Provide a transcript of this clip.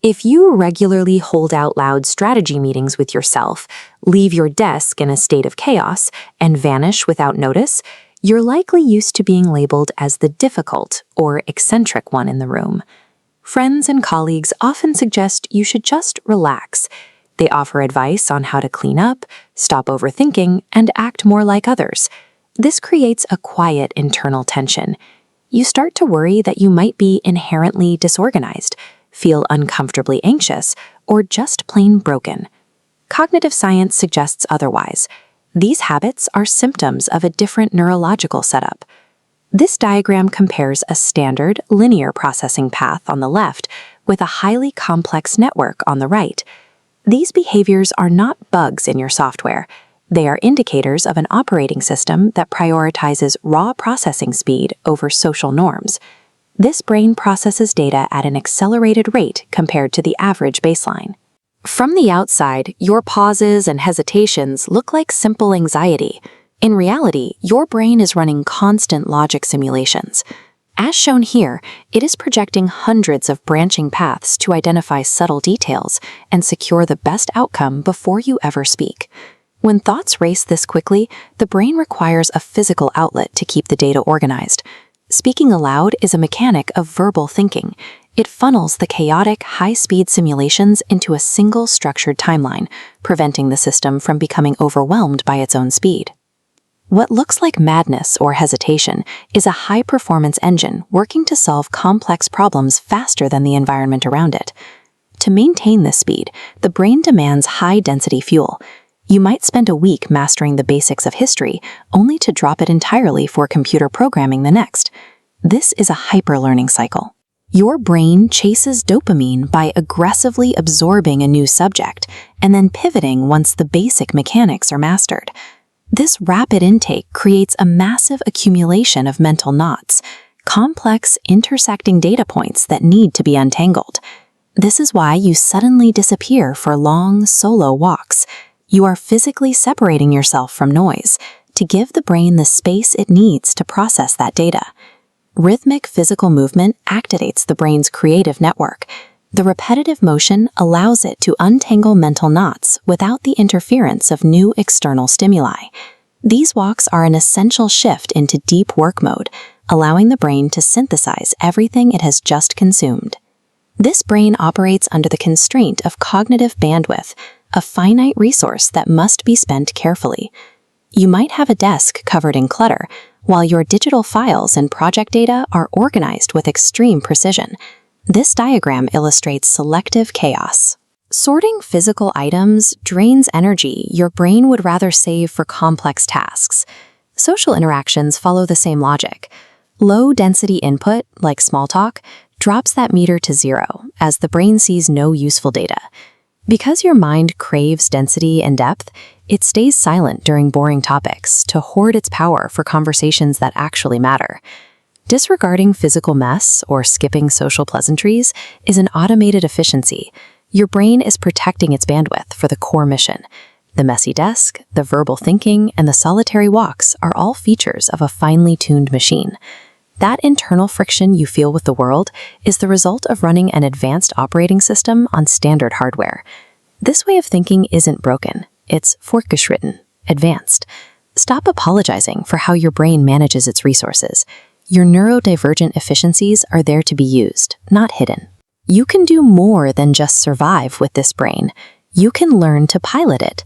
If you regularly hold out loud strategy meetings with yourself, leave your desk in a state of chaos, and vanish without notice, you're likely used to being labeled as the difficult or eccentric one in the room. Friends and colleagues often suggest you should just relax. They offer advice on how to clean up, stop overthinking, and act more like others. This creates a quiet internal tension. You start to worry that you might be inherently disorganized, feel uncomfortably anxious, or just plain broken. Cognitive science suggests otherwise. These habits are symptoms of a different neurological setup. This diagram compares a standard, linear processing path on the left with a highly complex network on the right. These behaviors are not bugs in your software. They are indicators of an operating system that prioritizes raw processing speed over social norms. This brain processes data at an accelerated rate compared to the average baseline. From the outside, your pauses and hesitations look like simple anxiety. In reality, your brain is running constant logic simulations. As shown here, it is projecting hundreds of branching paths to identify subtle details and secure the best outcome before you ever speak. When thoughts race this quickly, the brain requires a physical outlet to keep the data organized. Speaking aloud is a mechanic of verbal thinking. It funnels the chaotic, high-speed simulations into a single structured timeline, preventing the system from becoming overwhelmed by its own speed. What looks like madness or hesitation is a high-performance engine working to solve complex problems faster than the environment around it. To maintain this speed, the brain demands high-density fuel. You might spend a week mastering the basics of history, only to drop it entirely for computer programming the next. This is a hyper-learning cycle. Your brain chases dopamine by aggressively absorbing a new subject and then pivoting once the basic mechanics are mastered. This rapid intake creates a massive accumulation of mental knots, complex, intersecting data points that need to be untangled. This is why you suddenly disappear for long, solo walks. You are physically separating yourself from noise to give the brain the space it needs to process that data. Rhythmic physical movement activates the brain's creative network. The repetitive motion allows it to untangle mental knots without the interference of new external stimuli. These walks are an essential shift into deep work mode, allowing the brain to synthesize everything it has just consumed. This brain operates under the constraint of cognitive bandwidth, a finite resource that must be spent carefully. You might have a desk covered in clutter, while your digital files and project data are organized with extreme precision. This diagram illustrates selective chaos. Sorting physical items drains energy your brain would rather save for complex tasks. Social interactions follow the same logic. Low-density input, like small talk, drops that meter to zero as the brain sees no useful data. Because your mind craves density and depth, it stays silent during boring topics to hoard its power for conversations that actually matter. Disregarding physical mess or skipping social pleasantries is an automated efficiency. Your brain is protecting its bandwidth for the core mission. The messy desk, the verbal thinking, and the solitary walks are all features of a finely tuned machine. That internal friction you feel with the world is the result of running an advanced operating system on standard hardware. This way of thinking isn't broken. It's fortgeschritten, advanced. Stop apologizing for how your brain manages its resources. Your neurodivergent efficiencies are there to be used, not hidden. You can do more than just survive with this brain. You can learn to pilot it,